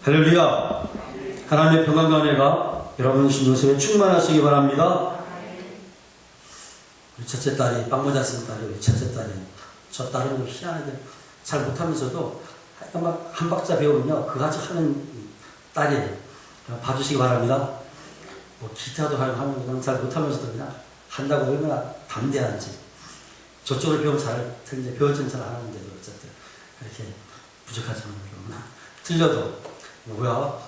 할렐루야. 하나님의 평강과 은혜가 여러분 신도서에 충만하시기 바랍니다. 우리 첫째 딸이 빵 모자 쓴 딸이 우리 첫째 딸이 저 딸은 좀 희한하게 잘 못하면서도 막 한 박자 배우면요 그같이 하는 딸이에요. 봐주시기 바랍니다. 뭐 기타도 하면 그냥 잘 못하면서도 그냥 한다고 얼마나 담대한지. 저쪽을 배우면 잘 틀린데 배워지는 잘 안 하는데도 어쨌든 이렇게 부족하지만 틀려도 뭐야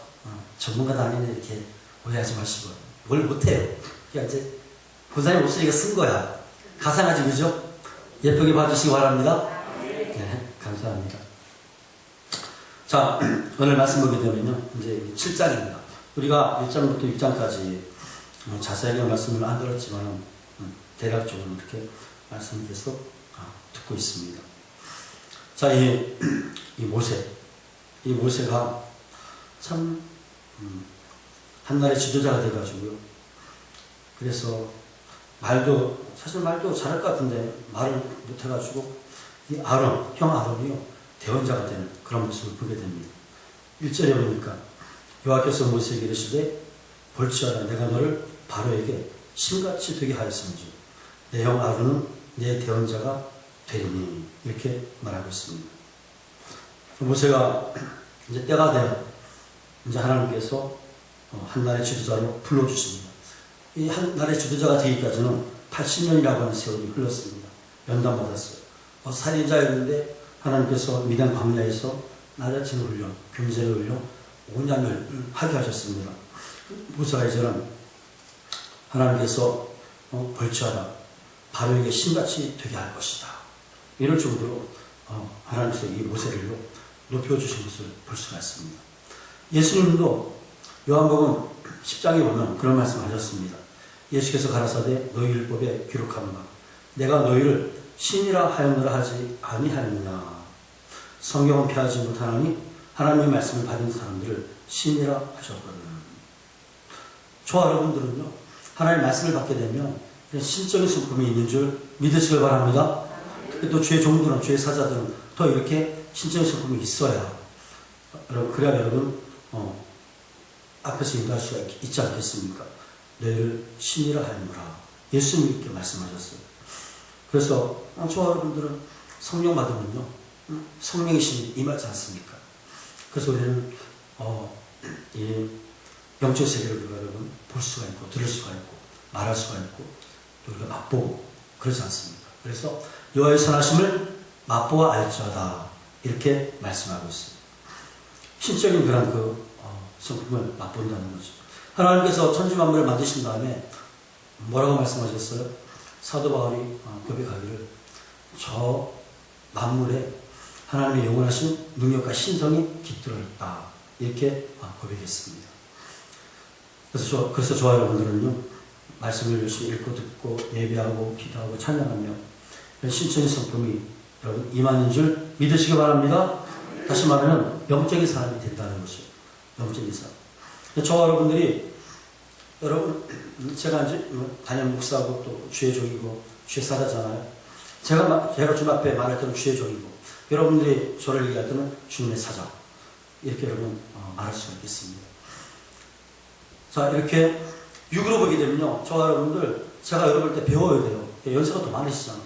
전문가도 아니네 이렇게 오해하지 마시고 뭘 못해요. 그러니까 이제 본사님 목소리가 쓴 거야. 가상하지 그죠? 예쁘게 봐주시기 바랍니다. 네, 감사합니다. 자, 오늘 말씀 보게 되면요 이제 7장입니다. 우리가 1장부터 6장까지 자세하게 말씀을 안 들었지만 대략적으로 이렇게 말씀을 계속 듣고 있습니다. 자, 이 모세가 참 한나라의 지도자가 돼가지고요. 그래서 사실 말도 잘할 것 같은데 말을 못해가지고 이 형 아론이요 대원자가 되는 그런 모습을 보게 됩니다. 1절에 보니까 여호와께서 모세에게 이르시되 볼지어다 내가 너를 바로에게 신같이 되게 하였으므로 내 형 아론은 내 대원자가 되리니 이렇게 말하고 있습니다. 모세가 이제 때가 되어 이제 하나님께서 한나라의 지도자로 불러주십니다. 이 한나라의 지도자가 되기까지는 80년이라고 하는 세월이 흘렀습니다. 연단받았어요. 살인자였는데 하나님께서 미디안 광야에서 나자친을 훈련, 금제를 훈련 5년을 하게 하셨습니다. 모세가 이제는 하나님께서 벌초하라 바로에게 신같이 되게 할 것이다. 이럴 정도로 하나님께서 이 모세를 높여주신 것을 볼 수가 있습니다. 예수님도 요한복음 10장에 보면 그런 말씀 하셨습니다. 예수께서 가라사대 너희 율법에 기록한 바 내가 너희를 신이라 하였느라 하지 아니하였느냐. 성경은 피하지 못하나니 하나님의 말씀을 받은 사람들을 신이라 하셨거든. 저와 여러분들은요 하나님의 말씀을 받게 되면 신적인 성품이 있는 줄 믿으시길 바랍니다. 특히 또 주의 종들은 주의 사자들은 더 이렇게 신적인 성품이 있어야 그래야 여러분 앞에서 인도할 수가 있지 않겠습니까? 너희를 신이라 하였노라. 예수님이 이렇게 말씀하셨어요. 그래서 저와 여러분들은 성령 받으면요 성령의 신이 임하지 않습니까? 그래서 우리는 이 영적 세계를 우리가 여러분 볼 수가 있고 들을 수가 있고 말할 수가 있고 또 우리가 맛보고 그러지 않습니까? 그래서 여호와의 선하심을 맛보아 알지어다 이렇게 말씀하고 있습니다. 신적인 그런 성품을 맛본다는 거죠. 하나님께서 천지만물을 만드신 다음에 뭐라고 말씀하셨어요? 사도 바울이 고백하기를 저 만물에 하나님의 영원하신 능력과 신성이 깃들어 있다 이렇게 고백했습니다. 그래서 저와 여러분들은요 말씀을 열심히 읽고 듣고 예배하고 기도하고 찬양하며 신적인 성품이 여러분 임하는 줄 믿으시기 바랍니다. 다시 말하면 영적인 사람이 된다는 것이죠. 영적인 사람. 저와 여러분들이 제가 이제 단임 목사고 또 주의 종이고 주의 사자잖아요. 제가 주님 앞에 말할 때는 주의 종이고 여러분들이 저를 얘기할 때는 주님의 사자 이렇게 여러분 말할 수가 있겠습니다. 자 이렇게 육으로 보게 되면요 저와 여러분들 제가 여러분 때 배워야 돼요. 연세가 더 많으시잖아요.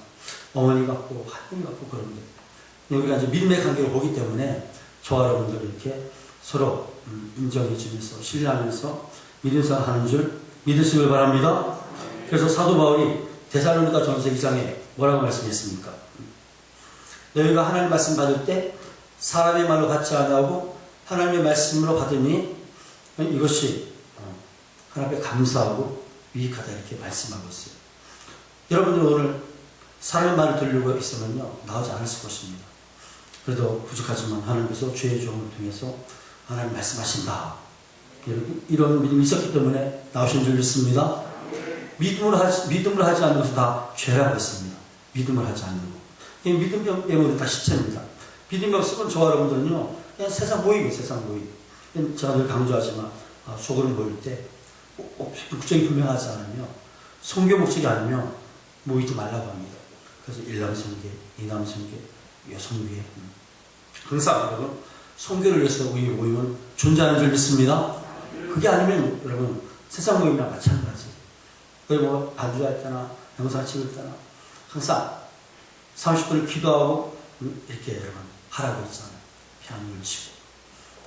어머니 같고 할머니 같고 그런데 우리가 이제 믿음의 관계를 보기 때문에 저와 여러분들 이렇게 서로 인정해주면서 신뢰하면서 믿음 생활하는 줄 믿으시길 바랍니다. 그래서 사도 바울이 데살로니가 전서 2장에 뭐라고 말씀했습니까? 너희가 하나님 말씀 받을 때 사람의 말로 받지 아니하고 하나님의 말씀으로 받으니 이것이 하나님께 감사하고 유익하다 이렇게 말씀하고 있어요. 여러분들 오늘 사람의 말을 들으려고 있으면요 나오지 않았을 것입니다. 그래도 부족하지만 하나님께서 주의 종을 통해서 하나님 말씀하신다. 이런 믿음이 있었기 때문에 나오신 줄 믿습니다. 믿음을 하지 않는 것은 다 죄라고 했습니다. 믿음을 하지 않는 것. 이 믿음 때문에 다 시체입니다. 믿음이 없으면 저와 여러분들은요 그냥 세상 모임이에요. 세상 모임. 제가 늘 강조하지만 소그룹 모일 때 목적이 분명하지 않으며 성경 목적이 아니면 모이지 말라고 합니다. 그래서 일남성계, 이남성계, 여성계 항상 여러분 성교를 위해서 우리 모임은 존재하는 줄 믿습니다. 그게 아니면 여러분 세상 모임이랑 마찬가지. 거기 뭐 반주할 때나 영상 찍을 때나 항상 30분을 기도하고 이렇게 여러분 하라고 했잖아요. 피아노를 치고.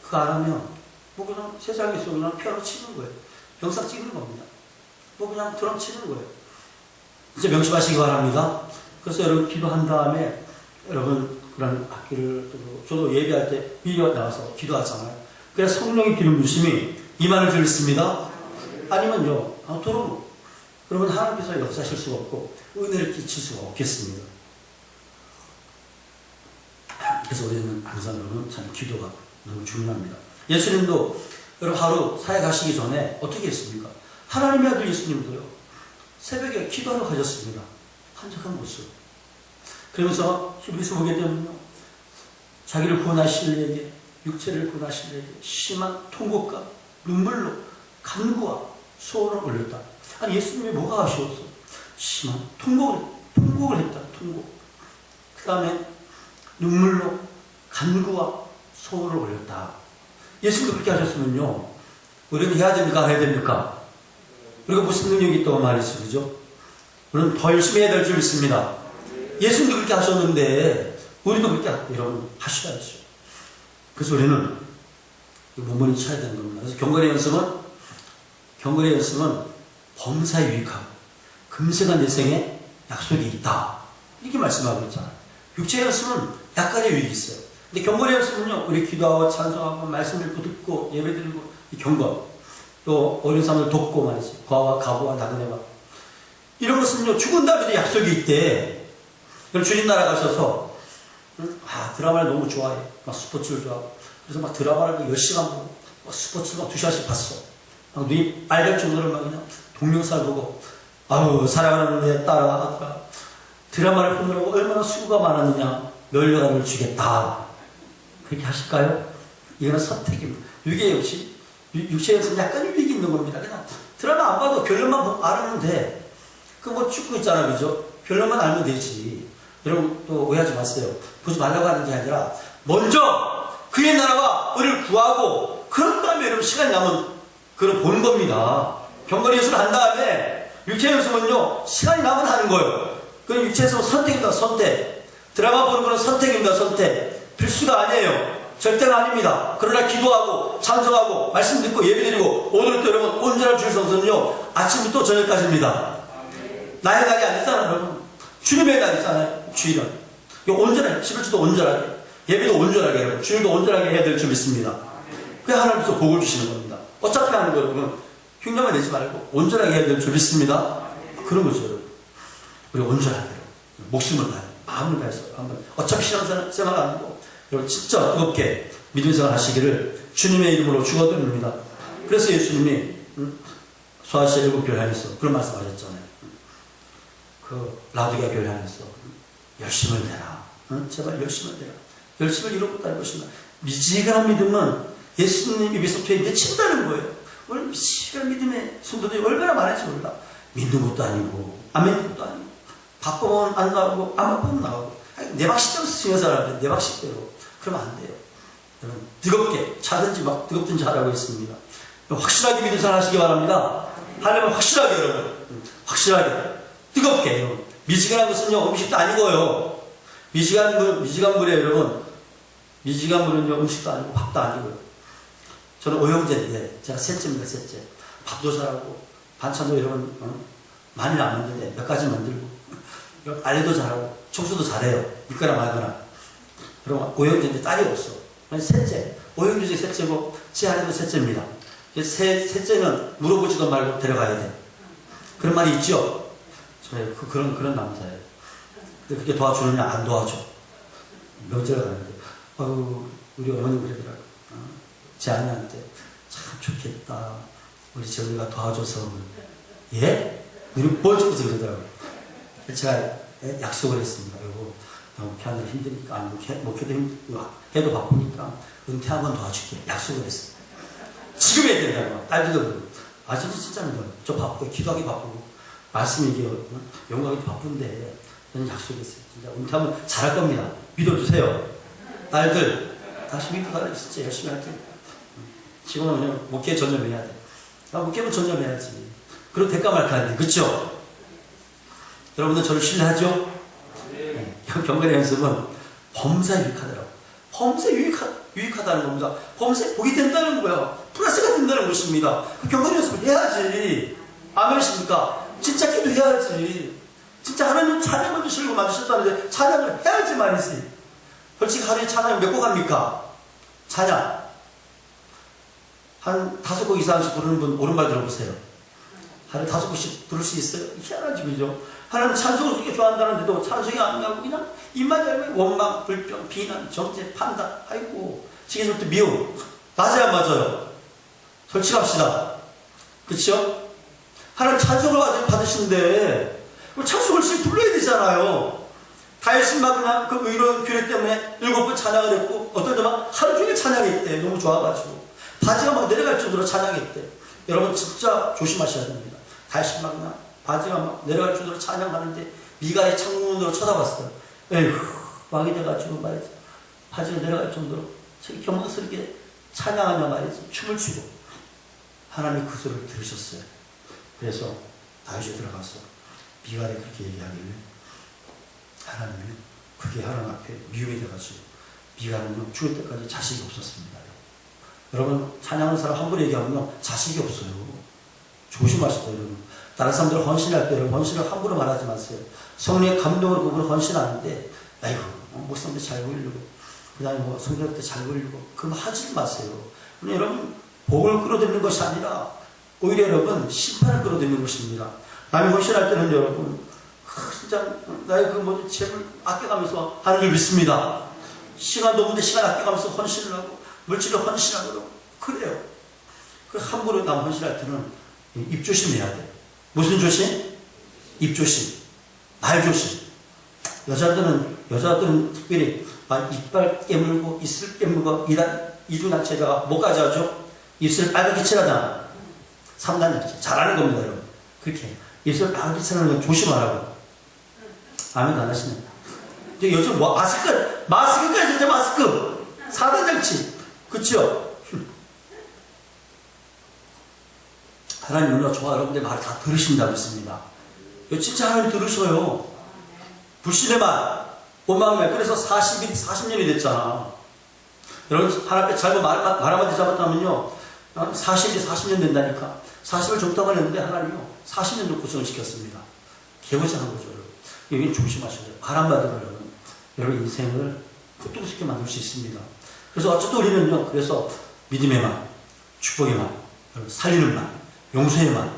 그거 안 하면 뭐 그냥 세상에서 그냥 피아노 치는 거예요. 영상 찍는 겁니다. 뭐 그냥 드럼 치는 거예요. 이제 명심하시기 바랍니다. 그래서 여러분 기도한 다음에 여러분 그런 악기를 저도 예배할 때 미리 나와서 기도하잖아요. 그래서 성령의 기름 부심이 임하는 줄 믿습니다. 아니면요, 도로 그러면 하나님께서 역사하실 수가 없고 은혜를 끼칠 수가 없겠습니다. 그래서 우리는 항상 여러분 참 기도가 너무 중요합니다. 예수님도 여러분 하루 사회 가시기 전에 어떻게 했습니까? 하나님의 아들 예수님도요 새벽에 기도하러 가셨습니다. 한적한 모습. 그러면서 히브리서 보게 되면요 자기를 구원하실 이에게 육체를 구원하실 이에게 심한 통곡과 눈물로 간구와 소원을 올렸다. 아니 예수님이 뭐가 아쉬웠어? 심한 통곡을 했다. 통곡. 그 다음에 눈물로 간구와 소원을 올렸다. 예수님도 그렇게 하셨으면요 우리는 해야 됩니까? 해야 됩니까? 우리가 무슨 능력이 있다고 말이죠. 그죠? 우리는 더 열심히 해야 될 줄 믿습니다. 예수님도 그렇게 하셨는데 우리도 그렇게 여러분 하셔야죠. 그래서 우리는 몸을 쳐야 되는 겁니다. 그래서 경건의 연습은 범사에 유익하고 금생한 내생에 약속이 있다. 이렇게 말씀하고 있잖아요. 육체의 연습은 약간의 유익이 있어요. 근데 경건의 연습은요, 우리 기도하고 찬송하고 말씀 읽고 듣고 예배드리고 이 경건, 또 어린 사람들 돕고 말이지, 과와 가부와 나그네와 이런 것은요 죽은 다음에도 약속이 있대. 그럼 주님 나라 가셔서 드라마를 너무 좋아해. 막 스포츠를 좋아하고 그래서 막 드라마를 10시간 보고 막 스포츠를 막 2시간씩 봤어. 막 눈이 빨갈 정도로 막 그냥 동영상을 보고 아유 사랑하는 내 딸아 드라마를 보느라고 얼마나 수고가 많았느냐 멸류관을 주겠다. 그렇게 하실까요? 이거는 선택입니다. 이게 역시 육체에서 약간 유익이 있는 겁니다. 그냥 드라마 안 봐도 결론만 보고 알면 돼. 그 뭐 축구 있잖아, 그죠? 결론만 알면 되지. 여러분 또 오해하지 마세요. 보지 말라고 하는 게 아니라 먼저 그의 나라와 의를 구하고 그런 다음에 여러분 시간이 나면 그걸 보는 겁니다. 경건의 연습을 한 다음에 육체 연습은요 시간이 나면 하는 거예요. 그 육체 연습은 선택입니다. 선택. 드라마 보는 거는 선택입니다. 선택. 필수가 아니에요. 절대가 아닙니다. 그러나 기도하고 찬송하고 말씀 듣고 예배드리고 오늘도 여러분 온전한 주일 성수는요 아침부터 저녁까지입니다. 나의 날이 아니잖아요. 여러분 주님의 날이잖아요. 주일은 온전하게 11주도 온전하게 예배도 온전하게 여러분 주일도 온전하게 해야 될 줄 믿습니다. 그게 하나님께서 복을 주시는 겁니다. 어차피 하는 거 여러분 흉내만 내지 말고 온전하게 해야 될 줄 믿습니다. 그런 거죠. 여러분 우리 온전하게 목숨을 다해 마음을 다해서 한번 어차피 신앙생활 안 하고 여러분 진짜 뜨겁게 믿음생활 하시기를 주님의 이름으로 축원드립니다. 그래서 예수님이 소아시아 7교회 향해서 그런 말씀 하셨잖아요. 그 라두기아 교회 향해서 열심을 내라. 제발 열심을 내라. 열심을 이루었다는 것입니다. 미지근한 믿음은 예수님 입에서 되게 맺힌다는 거예요. 오늘 미지근한 믿음의 성도들이 얼마나 많은지 몰라. 믿는 것도 아니고 안 믿는 것도 아니고 바쁘면 안 나오고 안 바쁘면 나오고 내 박식대로 쓰는 사람들 내 박식대로 그러면 안 돼요. 여러분 뜨겁게 차든지 막 뜨겁든지 하라고 했습니다. 확실하게 믿음 생활 하시기 바랍니다. 하려면 확실하게 여러분 확실하게 뜨겁게 여러분. 미지근한 것은요 음식도 아니고요. 미지간 물에 여러분 미지간 물은요 음식도 아니고 밥도 아니고요. 저는 오형제인데 제가 셋째입니다. 셋째. 밥도 잘하고 반찬도 여러분 많이 안 만드는데 몇 가지 만들고 알레도 잘하고 청소도 잘해요. 믿거나 말거나. 그럼 오형제인데 딸이 없어. 셋째. 오형제 중에 셋째고 제 아내도 셋째입니다. 셋째는 물어보지도 말고 데려가야 돼. 그런 말이 있죠. 저는 그런 남자예요. 근데 그렇게 도와주느냐 안 도와줘. 명절 가는데 우리 어머니 그러더라고. 제 아내한테 참 좋겠다. 우리 재훈이가 도와줘서 예? 우리 뭘 찍어서 그러더라고. 제가 약속을 했습니다. 여보 너무 피하느라 힘드니까 해도 바쁘니까 은퇴하면 도와줄게. 약속을 했어요. 지금 해야 된다고. 딸기도 그러고. 진짜입니다. 저 바쁘고 기도하기 바쁘고 말씀 얘기하고 영광이 바쁜데 저는 약속했어요. 진짜 은퇴하면 잘할 겁니다. 믿어주세요. 딸들 다시 믿고 달라 진짜 열심히 할게. 지금은 그냥 목회에 전념해야 돼. 목회면 전념해야지. 그리고 대가 말까 하는데, 그쵸? 여러분들 저를 신뢰하죠? 네. 경건의 연습은 범사에 유익하더라고. 범사에 유익하다는 겁니다. 범사에 복이 된다는 거야. 플러스가 된다는 것입니다. 경건의 연습을 해야지. 아멘이십니까? 진짜 기도해야지. 진짜 하나님 찬양을 주시려고 만드셨다는데 찬양을 해야지 말이지. 솔직히 하루에 찬양 몇 곡 합니까? 찬양. 한 5곡 이상씩 부르는 분 오른발 들어보세요. 하루에 5곡씩 부를 수 있어요? 희한하지, 그죠? 하나님 찬송을 그렇게 좋아한다는데도 찬송이 안 나고 그냥 입만 열면 원망, 불평, 비난, 정죄, 판단. 아이고, 지게절도 미움. 맞아요, 안 맞아요? 솔직합시다. 그쵸? 하나님 찬송을 받으시는데 찬송을 지금 불러야 되잖아요. 다윗은 막 그냥 그 의로운 규례 때문에 7번 찬양을 했고 어떨 때 막 하루 종일 찬양했대. 너무 좋아가지고 바지가 막 내려갈 정도로 찬양했대. 여러분 진짜 조심하셔야 됩니다. 다윗은 막 그냥 바지가 막 내려갈 정도로 찬양하는데 미가의 창문으로 쳐다봤어요. 에휴, 왕이 돼가지고 말이지. 바지가 내려갈 정도로 경망스럽게 찬양하며 말이지. 춤을 추고 하나님이 그 소리를 들으셨어요. 그래서 다윗이 들어가서 미가에 그렇게 얘기하길래 하나님이 그게 하나님 앞에 미움이 돼가지고 미가는 죽을 때까지 자식이 없었습니다. 여러분 찬양하는 사람 함부로 얘기하면 자식이 없어요. 조심하시다 여러분. 다른 사람들 헌신할 때 헌신을 함부로 말하지 마세요. 성령의 감동으로 그분을 헌신하는데 아이고 목사님들 잘 보이려고 그 다음에 뭐 성경 때 잘 보이려고 그럼 하지 마세요. 여러분 복을 끌어들이는 것이 아니라 오히려 여러분 심판을 끌어들이는 것입니다. 남이 헌신할 때는 여러분 진짜 나의 그 모든 재물 아껴가면서 하는 줄 믿습니다. 시간도 없는데 시간 아껴가면서 헌신을 하고 물질을 헌신하고 그래요. 그 함부로 남 헌신할 때는 입조심해야 돼. 무슨 조심? 입조심, 말조심. 여자들은 특별히 이빨 깨물고 입술 깨물고 이중난체에다가 뭐까지 하죠? 입술 빨갛게 칠하잖아. 3단장치 잘하는 겁니다 여러분. 그렇게 입술 빨갛게 칠하는 건 조심하라고. 아멘도 안 하시네. 요즘 뭐 마스크까지 진짜 마스크 4단장치 그쵸? 하나님 너무나 좋아. 여러분들 말 다 들으신다고 했습니다. 이거 진짜 하나님 들으셔요. 불신의 말, 원망의 말. 그래서 40년이 됐잖아. 여러분 하나님 앞에 잘못 말 한마디 잡았다면요 40년 된다니까. 40을 정당을 했는데 하나님요 40년도 구성을 시켰습니다. 개고생한 거죠. 여러분. 여기는 조심하셔야 돼요. 말 한마디로 여러분 인생을 푸뚝스럽게 만들 수 있습니다. 그래서 어쨌든 우리는요 그래서 믿음의 말, 축복의 말, 살리는 말, 용서의 말,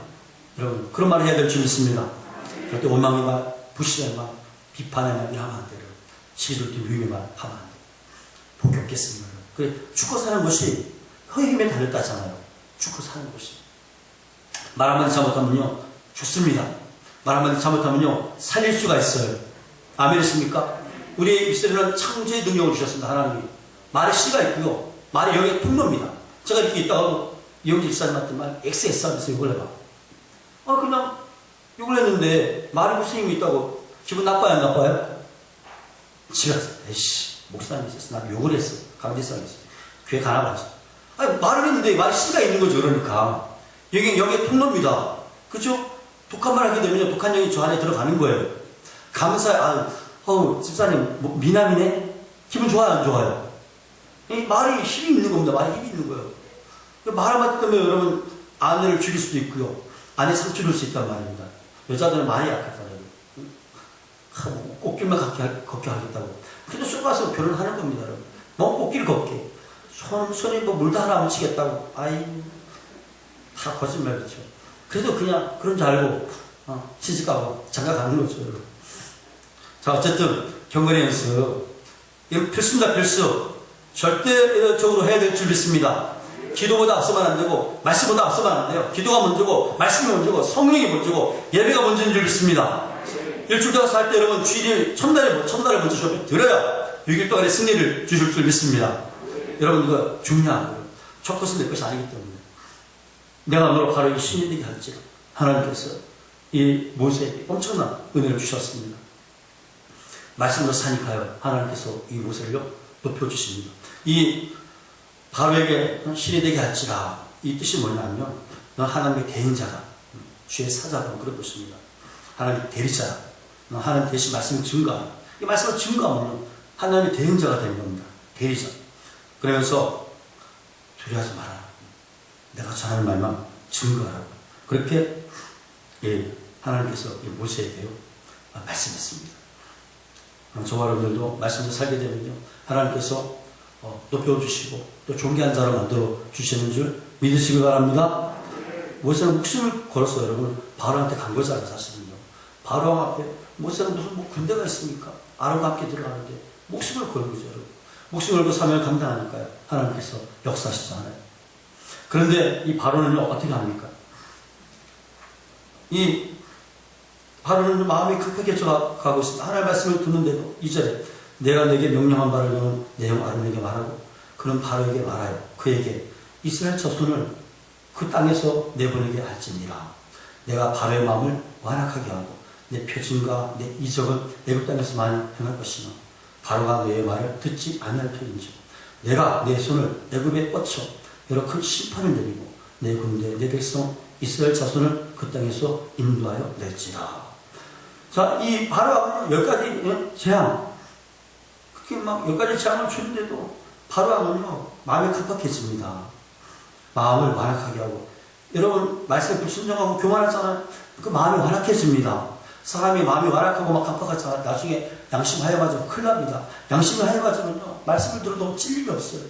여러분 그런 말을 해야 될 줄 믿습니다. 절대 원망의 말, 불신의 말, 비판의 말 하면 안 돼요. 시기줄 때 위임의 말 하면 안 돼요. 복이 없겠습니다. 그래 죽고 사는 것이 혀의 힘에 달렸다잖아요. 죽고 사는 것이 말 한마디 잘못하면요 죽습니다. 말 한마디 잘못하면요 살릴 수가 있어요. 아멘이십니까? 우리 이스라엘은 창조의 능력을 주셨습니다. 하나님이 말에 씨가 있고요 말이 영의 통로입니다. 제가 이렇게 있다가도 이영지 집사님한테 막 XS 하면서 욕을 해봐. 그냥 욕을 했는데 말에 무슨 힘이 있다고 기분 나빠요 안 나빠요? 지가 에이씨 목사님이 있었어. 나 욕을 했어. 강제성이 있어. 귀에 가나봐지. 말을 했는데 말에 씨가 있는 거죠. 그러니까 여기 영의 통로입니다. 그죠? 독한 말 하게 되면 독한 영이 저 안에 들어가는 거예요. 감사해. 집사님 미남이네? 기분 좋아요 안 좋아요? 이 말이 힘이 있는 겁니다. 말이 힘이 있는 거예요. 말 한마디 때문에 여러분 아내를 죽일 수도 있고요 아내 상처 줄 수 있단 말입니다. 여자들은 말이 약하잖아요. 꽃길만 걷게 하겠다고. 근데 쏘가서 결혼하는 겁니다. 여러분. 뭐 꽃길 걷게 손에 뭐 물도 하나 묻히겠다고. 다 거짓말이죠. 그래도 그냥 그런 줄 알고 시집가고 장가가는 거죠. 여러분. 자 어쨌든 경건의 연습 이거 필수입니다. 필수. 절대적으로 해야 될 줄 믿습니다. 기도보다 앞서면 안 되고 말씀보다 앞서면 안 돼요. 기도가 먼저고 말씀이 먼저고 성령이 먼저고 예배가 먼저인 줄 믿습니다. 일주일 동안 살 때 여러분 주일이 첫날에 먼저 수업을 들어야 6일 동안의 승리를 주실 줄 믿습니다. 여러분 이거 중요한 거예요. 첫 것은 내 것이 아니기 때문에 내가 너로 바로 이 신이 되게 할지 하나님께서 이 모세에게 엄청난 은혜를 주셨습니다. 말씀으로 사니까요 하나님께서 이 모세를요 높여주십니다. 이 바로에게 신이 되게 할지라, 이 뜻이 뭐냐면요, 너 하나님의 대행자다, 주의 사자다, 그런 것입니다. 하나님의 대리자다, 너 하나님 대신 말씀을 증거하라. 이 말씀을 증거하면 하나님의 대행자가 되는 겁니다. 대리자. 그러면서 두려워하지 마라, 내가 전하는 말만 증거하라고, 그렇게 하나님께서 모세에게 말씀했습니다. 저와 여러분들도 말씀을 살게 되면요, 하나님께서 높여주시고 또 존귀한 자로 만들어 주시는 줄 믿으시기 바랍니다. 모세는 목숨을 걸어서 여러분 바로한테 간 거잖아요. 사실은요, 바로 앞에 모세는 무슨 군대가 있습니까? 아론과 함께 들어가는데 목숨을 걸은 거죠. 여러분, 목숨을 걸고 사명을 감당하니까요, 하나님께서 역사하시잖아요. 그런데 이 바로는요, 어떻게 합니까? 이 바로는 마음이 급하게 가고 있습니다. 하나님의 말씀을 듣는데도 2절에 내가 내게 명령한 바를 너는 내용 아론에게 말하고 그는 바로에게 말하여 그에게 이스라엘 자손을 그 땅에서 내보내게 할지니라. 내가 바로의 마음을 완악하게 하고 내 표징과 내 이적은 애굽 땅에서 많이 행할 것이며 바로가 너의 말을 듣지 아니할 터인지 내가 내 손을 애굽에 뻗쳐 여러 큰 심판을 내리고 내 군대 내 백성 이스라엘 자손을 그 땅에서 인도하여 낼지라. 자, 이 바로왕은 10가지 재앙, 그렇게 막 10가지 재앙을 주는데도 바로왕은요, 마음이 급박해집니다. 마음을 완악하게 하고, 여러분 말씀에 불순종하고 교만하잖아요. 그 마음이 완악해집니다. 사람이 마음이 완악하고 막 깜빡하잖아요. 나중에 양심 하에 맞으면 큰일 납니다. 양심이 하에 맞으면요, 말씀을 들어도 찔림이 없어요.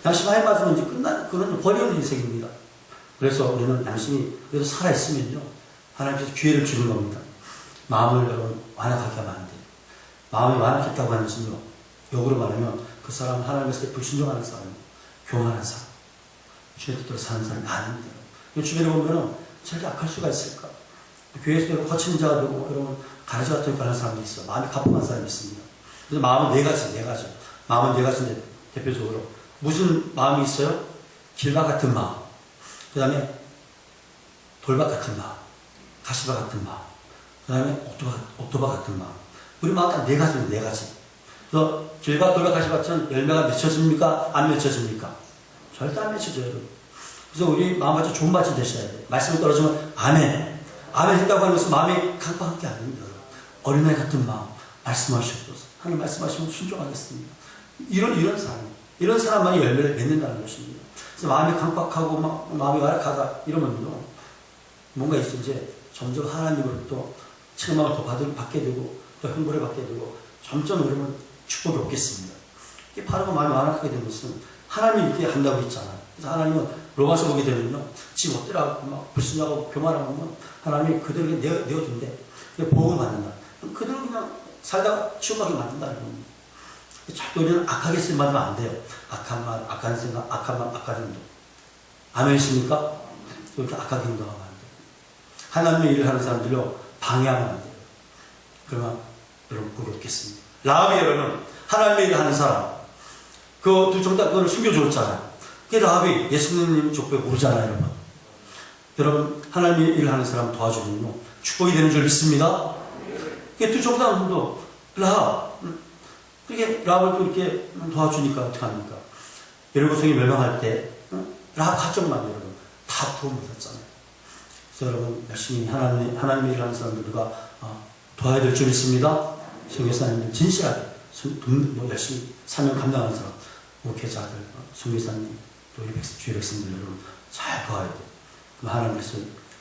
양심 하에 맞으면 이제 그건 버리는 인생입니다. 그래서 우리는 양심이 그래도 살아있으면요, 하나님께서 기회를 주는 겁니다. 마음을 여러분 완악하게 하면 안 돼요. 마음이 완악했다고 하는 것은요, 역으로 말하면 그 사람은 하나님께서 불순종하는 사람이에요. 교만한 사람, 주의 뜻대로 사는 사람이 아닙니다. 주변에 보면은 저렇게 악할 수가 있을까? 교회에서 여러분 거친 자가 되고 여러분 가라지 같은 거 하는 사람도 있어. 마음이 가품한 사람이 있습니다. 그래서 마음은 네 가지. 마음은 네 가지인데 대표적으로 무슨 마음이 있어요? 길바 같은 마음, 그 다음에 돌박 같은 마음, 가시바 같은 마음, 그 다음에 옥토바 같은 마음. 우리 마음 딱 네 가지입니다. 네 가지. 그래서 길바, 돌박, 가시바처럼 열매가 맺혀집니까? 안 맺혀집니까? 절대 안 맺혀져요. 그래서 우리 마음같이 좋은 밭이 되셔야 돼요. 말씀이 떨어지면 아멘. 아멘 했다고 하는 것은 마음이 강박한 게 아닙니다. 어린아이 같은 마음, 말씀하셨소서. 하나님 말씀하시면 순종하겠습니다. 이런 사람만이 열매를 맺는다는 것입니다. 그래서 마음이 강박하고 마음이 완악하다 이러면요, 뭔가 있어 이제 점점 하나님으로부터 책망을 더 받게 되고 또 형벌을 받게 되고 점점 여러분 축복이 없겠습니다. 이게 바로 마음이 완악하게 된 것은 하나님이 이렇게 한다고 했잖아요. 그래서 하나님은 로마서 보게 되면요, 지금 어때라고 막 불순하고 교만하고 하나님이 그들에게 내어준대. 보험을 받는다. 그들은 그냥 살다가 치워가게 만든다는 겁니다. 자꾸 우리는 악하게 쓰면 안 돼요. 악한 말, 악한 생각, 악한 말, 악한 행동. 아멘이십니까? 이렇게 악하게 행동하면 안 돼요. 하나님의 일을 하는 사람들요, 방해하면 안 돼요. 그러면 여러분 복이 없겠습니다. 라합이 여러분 하나님의 일을 하는 사람, 그 두 정답 그거를 숨겨줬잖아요. 그 라합이 예수님 족보에 모르잖아요, 여러분. 여러분 하나님의 일을 하는 사람 도와주면요, 축복이 되는 줄 믿습니다. 두 정답도 라합, 그렇게 라합을 또 이렇게 도와주니까 어떡합니까? 여러분성이 멸망할 때 라합 가족만 여러분 다 도움을 받았잖아요. 그래서 여러분 열심히 하나님의 일을 하는 사람들과 도와야 될 줄 믿습니다. 선교사님들 진실하게 열심히 사명 감당하는 사람, 목회자들, 선교사님, 또 주의 백성들 여러분 잘 도와야 돼요. 하나님께서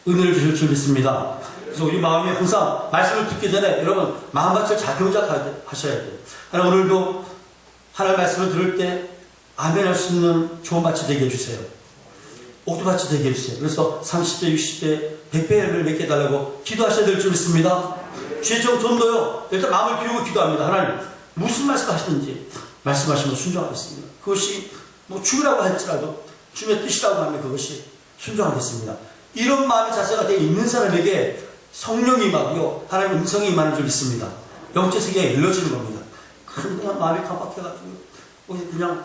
은혜를 주실 줄 믿습니다. 그래서 우리 마음이 항상 말씀을 듣기 전에 여러분 마음밭을 잘 경작하셔야 돼요. 하나님 오늘도 하나님 말씀을 들을 때 아멘 할 수 있는 좋은 밭이 되게 해주세요. 옥토밭이 되게 해주세요. 그래서 30대, 60대, 100배를 맺게 해달라고 기도하셔야 될 줄 믿습니다. 주의 정도요, 일단 마음을 비우고 기도합니다. 하나님 무슨 말씀 하시는지 말씀하시면 순종하겠습니다. 그것이 뭐 죽으라고 할지라도 주의 뜻이라고 하면 그것이 순종하겠습니다. 이런 마음의 자세가 되어 있는 사람에게 성령이 임하고요, 하나님의 음성이 임하는 줄 믿습니다. 영적 세계가 열려지는 겁니다. 그냥 마음이 깜빡해가지고 그냥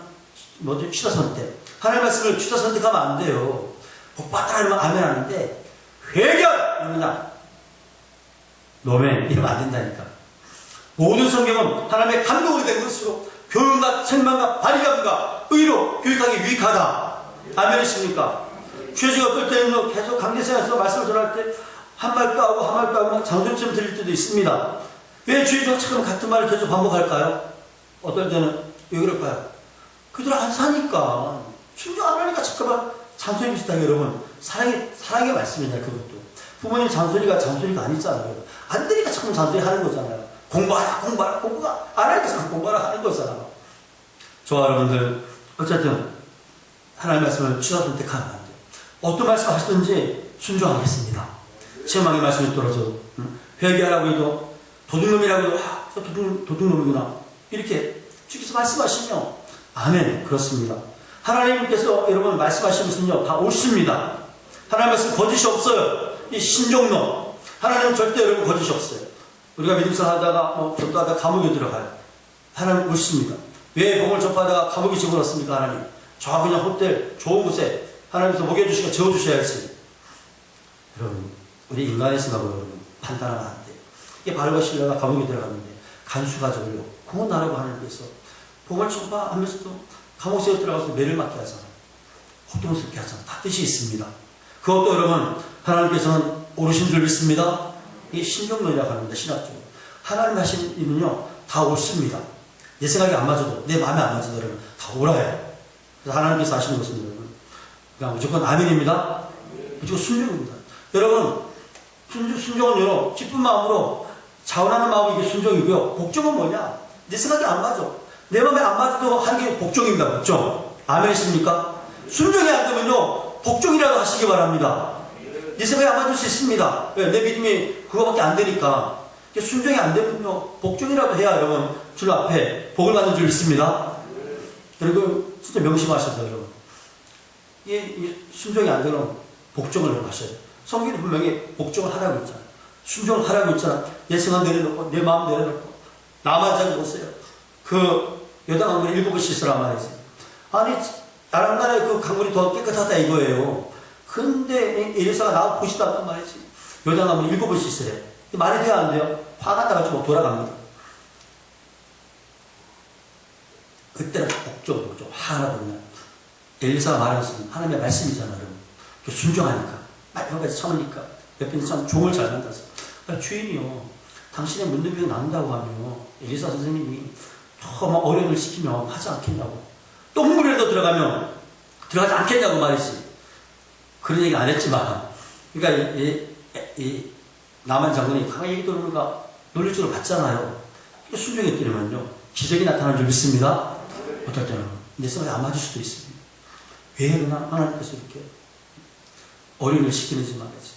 취사 선택, 하나님 말씀을 취사 선택하면 안 돼요. 복 받아라 이러면 아멘 하는데 회결 그냥 노멘 이러면 안 된다니까. 모든 성경은 하나님의 감동으로 된 것으로 교훈과 책망과 발의감과 의로 교육하기 유익하다. 아멘이십니까? 죄지가 어떨 때는 계속 강대상에서 말씀을 전할 때 한 말도 하고 한 말도 하고 장소리처럼 들릴 때도 있습니다. 왜 죄지가 참 같은 말을 계속 반복할까요? 어떨 때는 왜 그럴까요? 그들 안 사니까. 순종 안 하니까 잠깐만 잔소리 비슷하게 여러분. 사랑의 말씀이냐 그것도. 부모님 잔소리가 아니잖아요. 안 되니까 자꾸 잔소리 하는 거잖아요. 공부하라. 공부가 안 하니까 자꾸 공부하라 하는 거잖아요. 저와 여러분들 어쨌든 하나님의 말씀을 취사 선택하면 안 돼요. 어떤 말씀 하시든지 순종하겠습니다. 체험하게 말씀이 떨어져도 회개하라고 해도 도둑놈이라고 해도 도둑놈이구나 이렇게 주께서 말씀하시며 아멘. 그렇습니다. 하나님께서 여러분 말씀하시면서는요 다 옳습니다. 하나님 말씀 거짓이 없어요. 이 신종론 하나님은 절대 여러분 거짓이 없어요. 우리가 믿음생활 하다가 전도하다가 감옥에 들어가요. 하나님 옳습니다. 왜 복음을 접하다가 감옥에 집어넣습니까? 하나님 저 그냥 호텔 좋은 곳에 하나님께서 먹여주시고 재워주셔야지. 여러분 우리 인간의 생각으로 여러분 판단하면 안 돼요. 이게 바울과 실라가 감옥에 들어갔는데 간수가족을요 구원하라고 하는 데서 복음을 전파하면서도 감옥에 들어가서 매를 맞게 하잖아요. 고통스럽게 하잖아요. 다 뜻이 있습니다. 그것도 여러분 하나님께서는 옳으신 줄 믿습니다. 이게 신종론이라고 합니다. 신학적으로. 하나님 하신 일은요 다 옳습니다. 내 생각이 안 맞아도 내 마음에 안 맞아도 여러분 다 옳아요. 그래서 하나님께서 하시는 것은 여러분 그냥 무조건 아멘입니다. 무조건 순종입니다. 여러분 순종은 여러분 기쁜 마음으로 자원하는 마음이 이게 순종이고요. 복종은 뭐냐? 내 생각이 안 맞아. 내 마음에 안 맞아도 하는 게 복종입니다. 복종. 아멘이십니까? 순종이 안 되면요 복종이라도 하시기 바랍니다. 내 생각이 안 맞을 수 있습니다. 왜? 내 믿음이 그거밖에 안 되니까. 순종이 안 되면요 복종이라도 해야 여러분 줄 앞에 복을 받는 줄 믿습니다. 그리고 진짜 명심하셔야 돼요. 여러분. 이 순종이 안 되면 복종을 하셔야 돼요. 성경이 분명히 복종을 하라고 했잖아요. 순종을 하라고 했잖아요. 내 생각 내려놓고 내 마음 내려놓고 나만 잘 보세요. 그 여당 강물이 7번 씻으라 말이지. 아니 다른 나라의 그 강물이 더 깨끗하다 이거예요. 근데 엘리사가 나와 보지도 않단 말이지. 여당 강물이 7번 씻으래. 말이 돼야 안 돼요? 화가 나가지고 돌아갑니다. 그때는 복종 화가 나거든요. 엘리사가 말하는 것은 하나님의 말씀이잖아요. 여러분. 순종하니까 말 한 가지 참으니까 옆에 참 종을 잘 만들었어. 주인이요 당신의 문둥병이 난다고 하면 엘리사 선생님이 막 어려움을 시키면 하지 않겠냐고. 똥물에도 들어가면 들어가지 않겠냐고 말이지. 그런 얘기 안 했지만 그러니까 이 나만 장군이 강하게 얘기도는가 놀릴 줄을 봤잖아요. 순종했더니만요 기적이 나타난 줄 믿습니다. 어떨 때는 내 생각이 안 맞을 수도 있습니다. 왜 그러나 하나님께서 이렇게 어려움을 시키는지 말이지.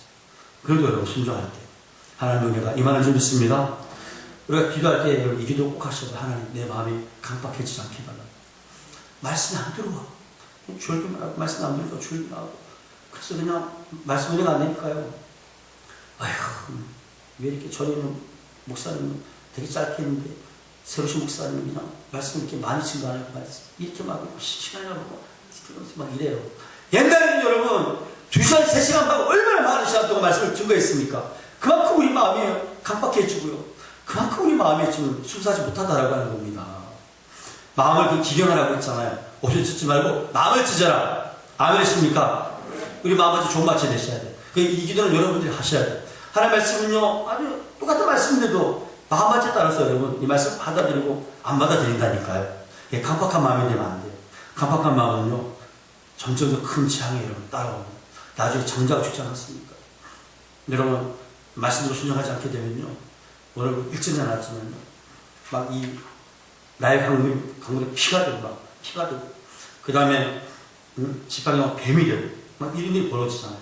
그래도 여러분 순종할 때 하나님 은혜가 임하는 줄 믿습니다. 우리가 기도할 때 이 기도 꼭 하셔도 하나님 내 마음이 강박해지지 않게 바랍니다. 말씀이 안 들어와. 줄기만 하고 말씀이 안 들어와 줄기만 하고 그래서 그냥 말씀 은혜가 안 되니까요. 아휴 왜 이렇게 전에는 목사님은 되게 짧게 했는데 새로신 목사님은 그냥 말씀 이렇게 많이 증거하는 거 말이지. 이렇게 막 시간이나 보고 막 이래요. 옛날에는 여러분 2시간, 3시간 반 얼마나 많은 시간 동안 말씀을 증거했습니까? 그만큼 우리 마음이 강박해지고요. 그만큼 우리 마음이 지금 순수하지 못하다라고 하는 겁니다. 마음을 그 기경하라고 했잖아요. 옷을 찢지 말고 마음을 찢어라. 아멘이십니까? 우리 마음 아주 좋은 마치 되셔야 돼요. 이 기도는 여러분들이 하셔야 돼요. 하나님의 말씀은요 아주 똑같은 말씀인데도 마음맞이에 따라서 여러분 이 말씀 받아들이고 안 받아들인다니까요. 강박한 마음이 되면 안 돼요. 강박한 마음은요 점점 더 큰 재앙이 여러분 따라옵니다. 나중에 장자가 죽지 않았습니까? 여러분 말씀대로 순종하지 않게 되면요 오늘 일전에 나왔지만요 막 이 나의 강물에 피가 되고 그 다음에 지팡이가 막 뱀이 되고 막 이런 일이 벌어지잖아요.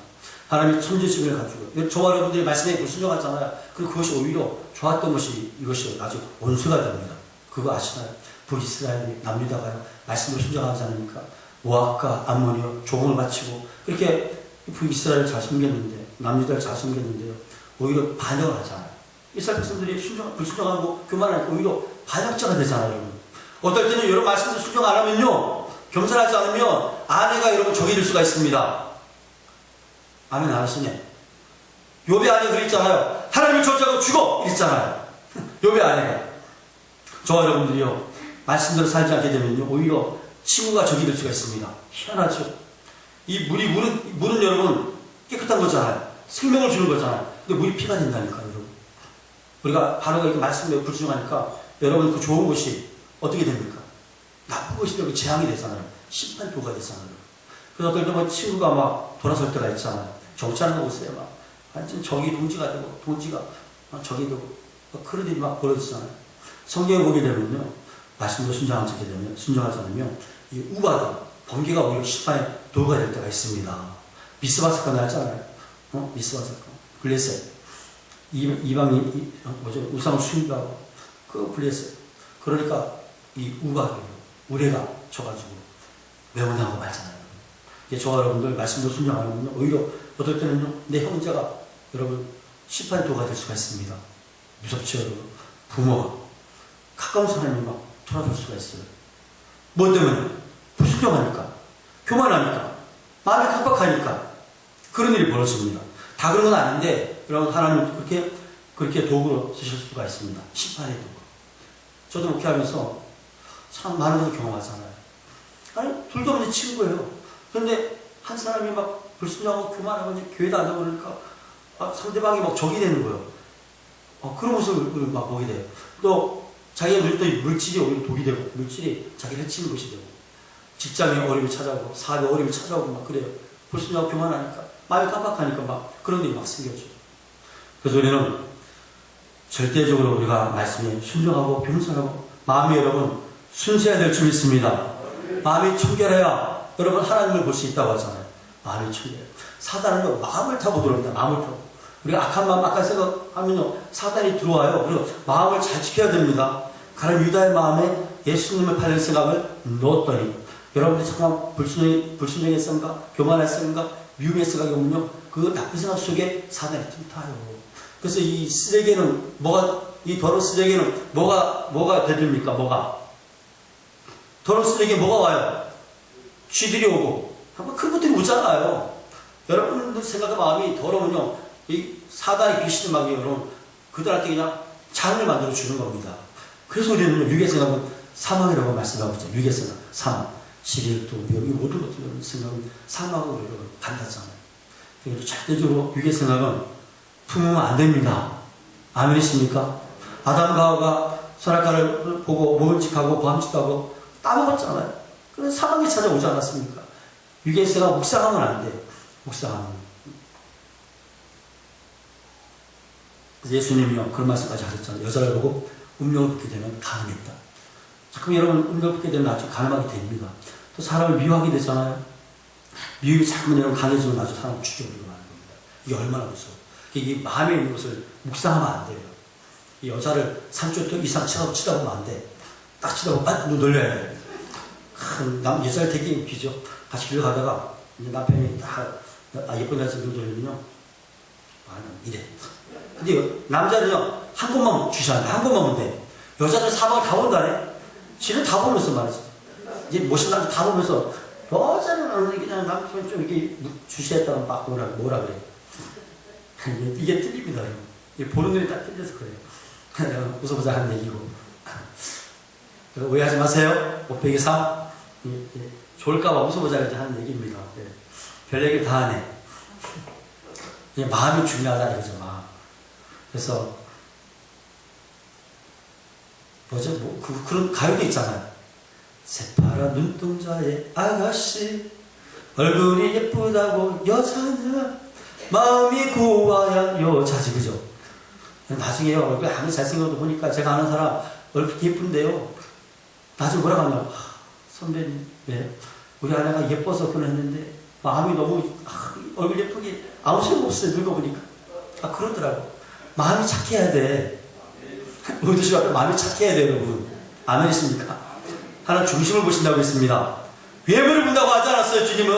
하나님이 천지지변을 가지고 저와 여러분들이 말씀에 불순종하잖아요. 그리고 그것이 오히려 좋았던 것이 이것이 아주 원수가 됩니다. 그거 아시나요? 북이스라엘이 남유다가요 말씀을 순종하지 않으니까 모압과 암몬이요 조공을 바치고 그렇게 북이스라엘을 잘 숨겼는데 남유다를 잘 숨겼는데요 오히려 반역을 하잖아요. 이스라엘 백성들이 불순종하고 교만하니까 오히려 반역자가 되잖아요. 여러분. 어떨 때는 여러분 말씀을 순종 안 하면요 겸손하지 않으면 아내가 여러분 적이 될 수가 있습니다. 아멘 안 하시네. 욥의 아내가 그랬잖아요. 하나님을 저주하고 죽어! 이랬잖아요. 욥의 아내가. 저와 여러분들이요 말씀대로 살지 않게 되면요, 오히려 친구가 적이 될 수가 있습니다. 희한하죠. 이 물은 여러분 깨끗한 거잖아요. 생명을 주는 거잖아요. 근데 물이 피가 된다니까요, 여러분. 우리가 바로가 이렇게 말씀대로 불순종하니까 여러분 그 좋은 것이 어떻게 됩니까? 나쁜 것이 되고 재앙이 되잖아요. 심판도가 되잖아요. 그래서 어떨 때 뭐 친구가 막 돌아설 때가 있잖아요. 정치하는 거 보세요. 막 완전 적이 동지가 되고 동지가 적이 되고 그런 일이 막 벌어지잖아요. 성경에 보게 되면요, 말씀도 순종하지 않으면 이 우박이 번개가 오히려 심판의 도구가 될 때가 있습니다. 미스바 사건 알잖아요. 미스바 사건. 블레셋. 이방인, 우상을 수입하고, 그 블레셋. 그러니까 이 우박이, 우레가 져가지고 매운다고 말잖아요. 저와 여러분들 말씀도 순종하면 오히려 어떨 때는요, 내 형제가 여러분 심판의 도구가 될 수가 있습니다. 무섭죠, 여러분. 부모가. 가까운 사람이 막 돌아줄 수가 있어요. 뭐 때문에? 불순종하니까, 교만하니까, 마음이 깜빡하니까 그런 일이 벌어집니다. 다 그런 건 아닌데 여러분, 하나님 그렇게 도구로 쓰실 수가 있습니다. 심판의 도구. 저도 목회하면서 참 많은 것을 경험하잖아요. 아니, 둘도 없는 친구예요. 그런데 한 사람이 막 불순종하고 교만하고 이제 교회도 안 오고 그러니까 상대방이 막 적이 되는 거예요. 그런 모습을 막 보게 돼요. 또 자기가 누렸던 물질이 오히려 독이 되고, 물질이 자기를 해치는 것이 되고, 직장에 어려움이 찾아오고, 사업에 어려움이 찾아오고 막 그래요. 불순종하고 교만하니까, 마음이 깜빡하니까 막 그런 일이 막 생겨져요. 그래서 우리는 절대적으로 우리가 말씀에 순종하고 겸손하고, 마음이 여러분 순수해야 될 줄 믿습니다. 마음이 청결해야 여러분 하나님을 볼 수 있다고 하잖아요. 마음이 청결해요. 사단은 마음을 타고 들어옵니다. 마음을 타고. 우리가 악한 마음, 악한 생각하면요, 사단이 들어와요. 그리고 마음을 잘 지켜야 됩니다. 가령 유다의 마음에 예수님을 팔릴 생각을 넣었더니, 여러분들이 정말 불순종의 생각, 교만의 생각, 미움의 생각이 오면요, 그 나쁜 생각 속에 사단이 틈타요. 그래서 이 쓰레기는 이 더러운 쓰레기는 뭐가 되듭니까? 더러운 쓰레기에 뭐가 와요? 쥐들이 오고, 한번 큰 것들이 오잖아요. 여러분들 생각과 마음이 더러우면요, 이 사단의 귀신을 막 여러분, 그들한테 그냥 잔을 만들어 주는 겁니다. 그래서 우리는 육의 생각은 사망이라고 말씀하고 있죠. 육의 생각, 사망, 지리또 이 모든 것들 생각은 사망으로 간다잖아요. 그래서 절대적으로 육의 생각은 품으면 안 됩니다. 아멘이십니까? 아담과 하와가 선악과를 보고 먹음직하고 범직하고 따먹었잖아요. 그래서 사망이 찾아오지 않았습니까? 육의 생각 묵상하면 안 돼요. 묵상하면. 예수님이요, 그런 말씀까지 하셨잖아요. 여자를 보고 운명을 붙게 되면 가늠했다. 그럼 여러분, 운명을 붙게 되면 아주 가늠하게 됩니다. 또 사람을 미워하게 되잖아요. 미움이 자꾸만 여러분 강해지면 아주 사람을 죽여버리고 마는 겁니다. 이게 얼마나 무서워. 이게 마음에 있는 것을 묵상하면 안 돼요. 이 여자를 3초 이상 쳐다보면 안 돼. 딱 쳐다보고 눈 돌려야 돼. 여자를 되게 웃기죠. 같이 길을 가다가 남편이 딱 예쁜 여자 눈 돌리면요, 이래. 근데 남자는요, 한 곳만 주셔야 돼. 한 곳만 보면 돼. 여자들 사방을 다 본다네. 지는 다 보면서 말이지. 이제 멋있는 남자 다 보면서, 여자는 그냥 남편 좀 이렇게 주시했다가 막 뭐라 그래. 이게 틀립니다. 이게 보는 눈이 딱 틀려서 그래요. 웃어보자 하는 얘기고. 오해하지 마세요. 5빼기 3. 좋을까봐 웃어보자 하는 얘기입니다. 별 얘기 다 하네. 마음이 중요하다 이거죠, 마음. 그래서 그런 가요도 있잖아요. 새파란 눈동자의 아가씨, 얼굴이 예쁘다고 여자는 마음이 고와야 여자지, 그죠? 나중에요, 얼굴 아무리 잘생겨도 보니까 제가 아는 사람 얼굴 예쁜데요, 나중에 뭐라고 하냐, 선배님, 네, 우리 아내가 예뻐서 결혼했는데 마음이 너무 얼굴 예쁘게 아무 소용 없어요, 늙어보니까. 그러더라고. 마음이 착해야 돼. 우리 집 앞에 마음이 착해야 돼요, 여러분. 아멘이십니까? 하나님 중심을 보신다고 했습니다. 외모를 본다고 하지 않았어요, 주님은.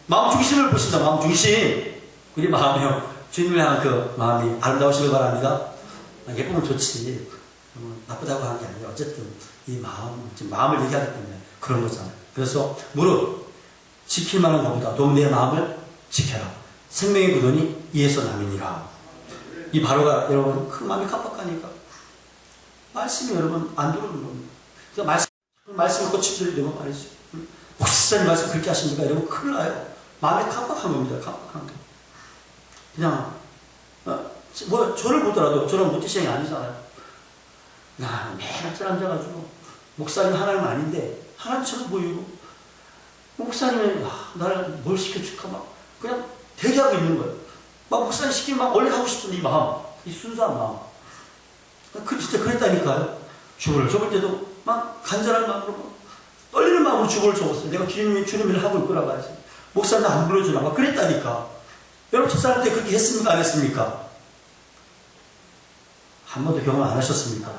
마음 중심을 보신다, 마음 중심. 우리 마음이요, 주님을 향한 그 마음이 아름다우시길 바랍니다. 예쁘면 좋지. 나쁘다고 하는 게 아니라 어쨌든 이 마음, 지금 마음을 얘기하기 때문에 그런 거잖아요. 그래서 무릇 지킬 만한 것보다 너 내 마음을 지켜라. 생명의 근원이 이에서 남이니라. 이 바로가 여러분 큰 마음이 깜빡하니까 말씀이 여러분 안 들어오는 겁니다. 말씀을 고치들 이러면 말이지. 목사님 말씀 그렇게 하십니까? 이러면 큰일 나요. 마음이 깜빡한 겁니다. 깜빡한 거. 그냥, 뭐, 저를 보더라도 저는 무티생이 아니잖아요. 나 매일 앉아가지고, 목사님 하나님 아닌데, 하나님처럼 보이고, 목사님이, 나를 뭘 시켜줄까? 막, 그냥 대기하고 있는 거예요. 막 목사님 시키면 막 올라가고 싶은 이 마음, 이 순수한 마음. 진짜 그랬다니까요. 주보를 접을 때도 막 간절한 마음으로, 막 떨리는 마음으로 주보를 접었어요. 내가 주님 일을 하고 있구나 말이지. 목사님 안 불러주나? 막 그랬다니까. 여러분, 첫사람 때 그렇게 했습니까? 안 했습니까? 한 번도 경험 안 하셨습니까?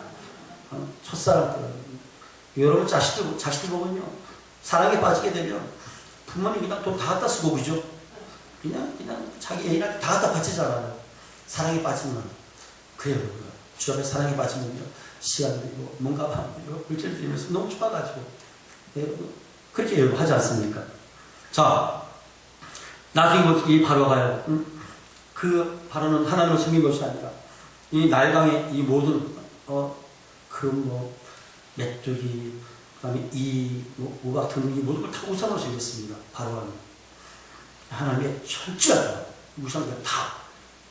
첫사람 때. 여러분, 자식들 보면요. 사랑에 빠지게 되면 부모님 그냥 돈 다 갖다 쓰고 그죠? 그냥 자기 애인한테 다 갖다 바치잖아요. 사랑에 빠지면. 그래요. 주 앞에 사랑에 빠지면요. 시간 들이고, 뭔가 들이고, 물질 들이면서 너무 좋아가지고. 그렇게 여러분 하지 않습니까? 자, 나중에 이 바로가요. 그 바로는 하나님을 섬긴 것이 아니라, 이 날강의 이 모든, 메뚜기, 그 다음에 우박 등등 이 모든 걸 다 우상으로 생겼습니다. 바로는. 하나님의 철저한 우상들 다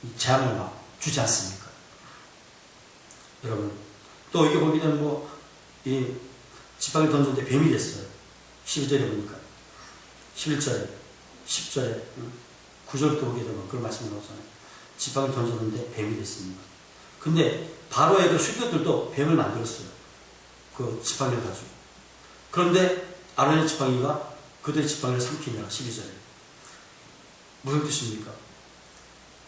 이 재앙을 막 주지 않습니까? 여러분, 또 이렇게 보게 되면 이 지팡이를 던졌는데 뱀이 됐어요. 12절에 보니까. 11절에, 10절에, 9절도 보게 되면 그런 말씀이 나오잖아요. 지팡이를 던졌는데 뱀이 됐습니다. 근데 바로의 그 수교들도 뱀을 만들었어요. 그 지팡이를 가지고. 그런데 아론의 지팡이가 그들의 지팡이를 삼키니라. 12절에. 무슨 뜻입니까?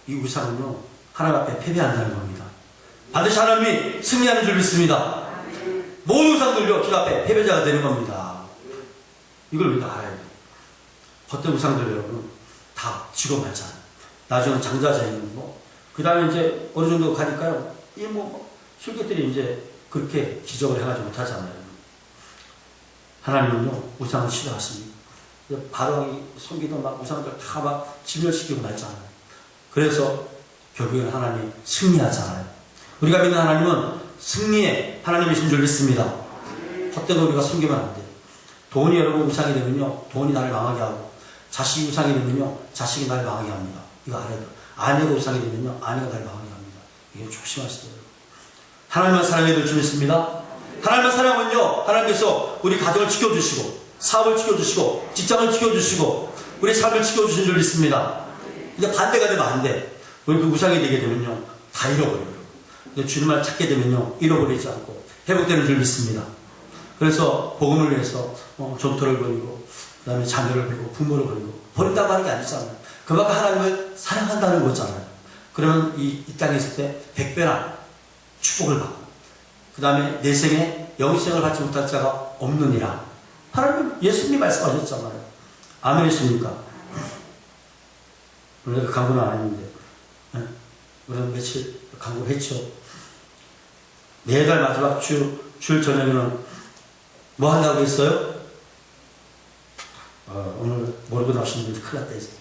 이 우상은요, 하나님 앞에 패배한다는 겁니다. 반드시 하나님이 승리하는 줄 믿습니다. 모든 우상들요, 길 앞에 패배자가 되는 겁니다. 이걸 우리가 알아야 돼요. 헛된 우상들 여러분, 다 지고 말잖아요. 나중에는 장자자인 그 다음에 이제 어느 정도 가니까요, 술객들이 이제 그렇게 기적을 해가지 못하잖아요. 하나님은요, 우상을 싫어하십니다. 바로왕이 섬기던 막 우상들 다 막 진멸시키고 말잖아요. 그래서 결국에는 하나님이 승리하잖아요. 우리가 믿는 하나님은 승리의 하나님이신 줄 믿습니다. 헛된 거 우리가 섬기면 안 돼요. 돈이 여러분 우상이 되면요, 돈이 나를 망하게 하고, 자식이 우상이 되면요, 자식이 나를 망하게 합니다. 이거 알아야 돼요. 아내가 우상이 되면요, 아내가 나를 망하게 합니다. 이거 조심하시죠. 하나님만 사랑해야 될 줄 믿습니다. 하나님만 사랑하면요, 하나님께서 우리 가정을 지켜주시고, 사업을 지켜주시고, 직장을 지켜주시고, 우리 삶을 지켜주신 줄 믿습니다. 이제 반대가 되면 안 돼. 우리 그 우상이 되게 되면요, 다 잃어버려요. 주님을 찾게 되면요, 잃어버리지 않고 회복되는 줄 믿습니다. 그래서 복음을 위해서 전토를 벌이고, 그 다음에 자녀를 버리고, 부모를 버리고, 버린다고 하는 게 아니잖아요. 그만큼 하나님을 사랑한다는 거잖아요. 그러면 이 땅에 있을 때 100배나 축복을 받고, 그 다음에 내 생에 영생을 받지 못할 자가 없느니라. 하나님 예수님이 말씀하셨잖아요. 아멘이십니까? 오늘 광고는 안 했는데, 우리는 며칠 광고를 했죠. 매달 마지막 주 저녁에는 뭐 한다고 했어요? 오늘 모르고 나오시는 분들 큰일 났다 했어요.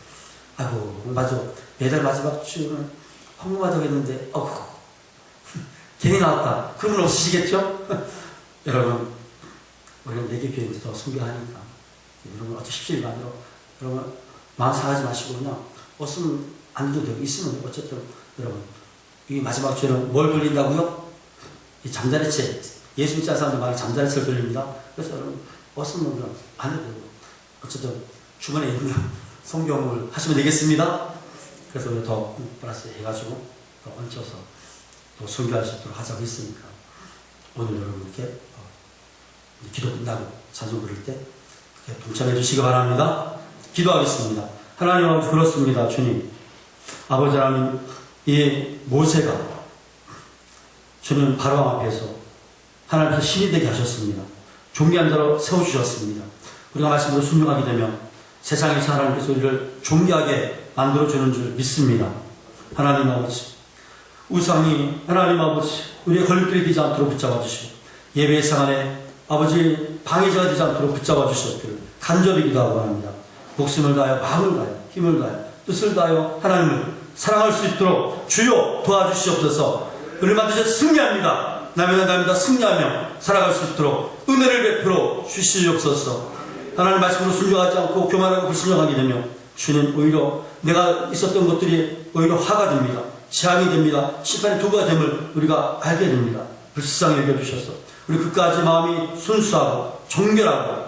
아이고, 맞아. 매달 마지막 주는 헌금하자고 했는데, 괜히 나왔다. 그분 없으시겠죠? 여러분, 우리는 내게 비행기 더 순교하니까. 여러분, 어째 십시일이 만들어. 여러분, 마음 상하지 마시고, 그냥, 없으면 안 돼도 되고, 있으면 어쨌든, 여러분, 이 마지막 주에는 뭘 돌린다고요? 이 잠자리채. 예수 믿지 않는 사람들 많이 잠자리채를 돌립니다. 그래서 여러분, 없으면 그냥 안 해도 되고, 어쨌든, 주변에 있는 성경을 하시면 되겠습니다. 그래서 우리 더 플러스 해가지고, 더 얹혀서, 또 순교할 수 있도록 하자고 했으니까, 오늘 여러분 이렇게, 기도 끝나고 찬송 부를 때 동참해 주시기 바랍니다. 기도하겠습니다. 하나님 아버지, 그렇습니다. 주님, 아버지 하나님, 이 모세가 주님 바로왕 앞에서 하나님께서 신이 되게 하셨습니다. 존귀한 자로 세워주셨습니다. 우리가 말씀으로 순종하게 되면 세상에서 하나님께서 우리를 존귀하게 만들어주는 줄 믿습니다. 하나님 아버지, 우상이 하나님 아버지 우리의 걸림돌이 되지 않도록 붙잡아 주시고, 예배의 상안에 아버지 방해자가 되지 않도록 붙잡아 주셨기를 간절히 기도하고 합니다. 목숨을 다하여, 마음을 다하여, 힘을 다하여, 뜻을 다하여 하나님을 사랑할 수 있도록 주여 도와주시옵소서. 우리 만드셔서 승리합니다. 날마다 승리하며 살아갈 수 있도록 은혜를 베풀어 주시옵소서. 하나님 말씀으로 순종하지 않고 교만하고 불순종하게 되면 주님 오히려 내가 있었던 것들이 오히려 화가 됩니다. 재앙이 됩니다. 심판의 도구가 됨을 우리가 알게 됩니다. 불쌍히 여겨주셔서 우리 그까지 마음이 순수하고 정결하고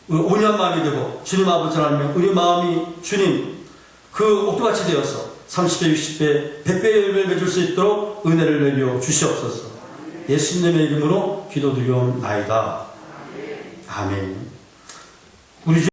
온유한 마음이 되고 주님 아버지 하나님 우리 마음이 주님 그 옥토같이 되어서 30배 60배 100배를 맺을 수 있도록 은혜를 내려 주시옵소서. 예수님의 이름으로 기도드리옵나이다. 아멘. 우리